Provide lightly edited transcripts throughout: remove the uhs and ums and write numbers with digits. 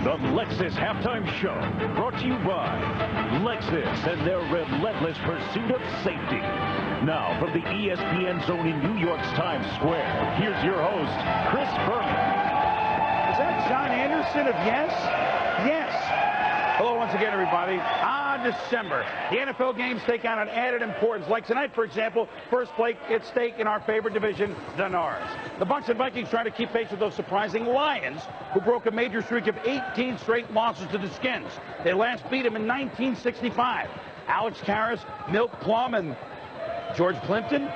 The Lexus Halftime Show, brought to you by Lexus and their relentless pursuit of safety. Now, from the ESPN zone in New York's Times Square, here's your host, Chris Berman. Is that John Anderson of Yes? Yes. Hello once again, everybody. December. The NFL games take on an added importance. Like tonight, for example, first play at stake in our favorite division, the ours. The Bucs and Vikings trying to keep pace with those surprising Lions, who broke a major streak of 18 straight losses to the Skins. They last beat them in 1965. Alex Karras, Milt Plum, and George Plimpton.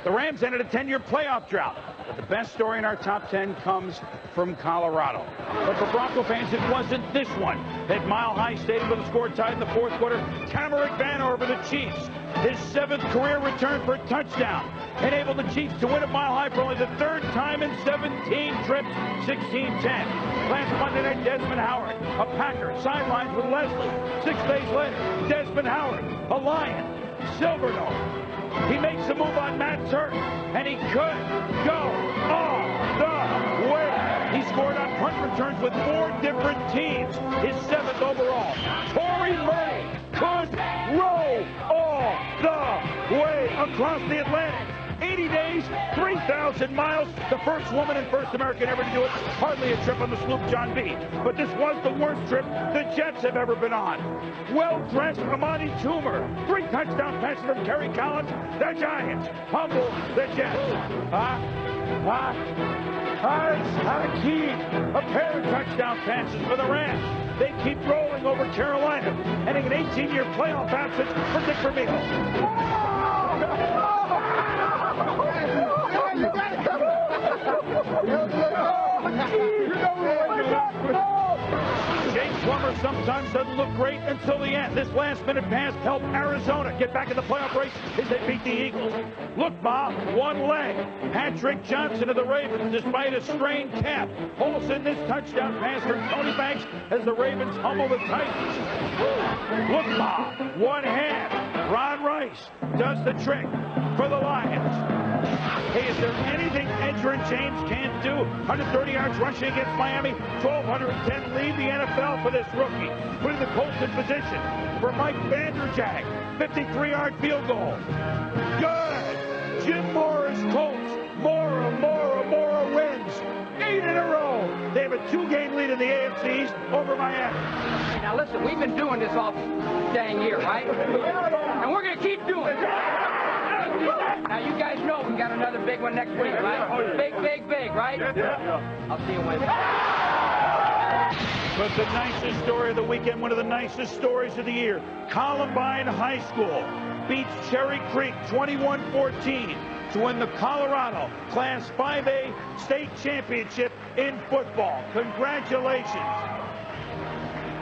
The Rams ended a 10-year playoff drought. But the best story in our top 10 comes from Colorado. But for Bronco fans, it wasn't this one. At Mile High Stadium with a score tied in the fourth quarter, Tamarick Banner over the Chiefs. His 7th career return for a touchdown enabled the Chiefs to win at Mile High for only the 3rd time in 17 trips, 16-10. Last Monday night, Desmond Howard, a Packer, sidelines with Leslie. 6 days later, Desmond Howard, a Lion, Silverado. He makes a move on Matt Turk, and he could go all the way. He scored on punt returns with 4 different teams. His 7th overall. Torrey Murray could roll all the way across the Atlantic. 80 days, 3,000 miles. The first woman and first American ever to do it. Hardly a trip on the sloop John B. But this was the worst trip the Jets have ever been on. Well-dressed Amani Toomer. 3 touchdown passes from Kerry Collins. The Giants humble the Jets. Hakeem. A pair of touchdown passes for the Rams. They keep rolling over Carolina, ending an 18-year playoff absence for Dick Vermeil. Jake Plummer sometimes doesn't look great until the end. This last-minute pass helped Arizona get back in the playoff race as they beat the Eagles. Look, Bob, one leg. Patrick Johnson of the Ravens despite a strained calf. Olsen, this touchdown pass from Tony Banks as the Ravens humble the Titans. Look, Bob, one hand. Ron Rice does the trick for the Lions. Hey, is there anything Edgerrin James can't do? 130 yards rushing against Miami, 1,210 lead the NFL for this rookie. Putting the Colts in position for Mike Vanderjagt, 53-yard field goal. Good! Jim Mora's Colts. Mora wins. 8 in a row. They have a 2-game lead in the AFC East over Miami. Now listen, we've been doing this all dang year, right? And we're going to keep doing it. Now, you guys know we got another big one next week, right? Big, right? I'll see you Wednesday. But the nicest story of the weekend, one of the nicest stories of the year, Columbine High School beats Cherry Creek 21-14 to win the Colorado Class 5A state championship in football. Congratulations.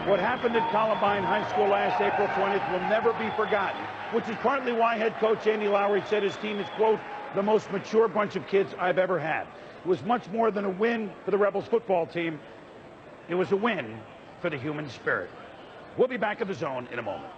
What happened at Columbine High School last April 20th will never be forgotten, which is partly why head coach Andy Lowry said his team is, quote, the most mature bunch of kids I've ever had. It was much more than a win for the Rebels football team. It was a win for the human spirit. We'll be back at the Zone in a moment.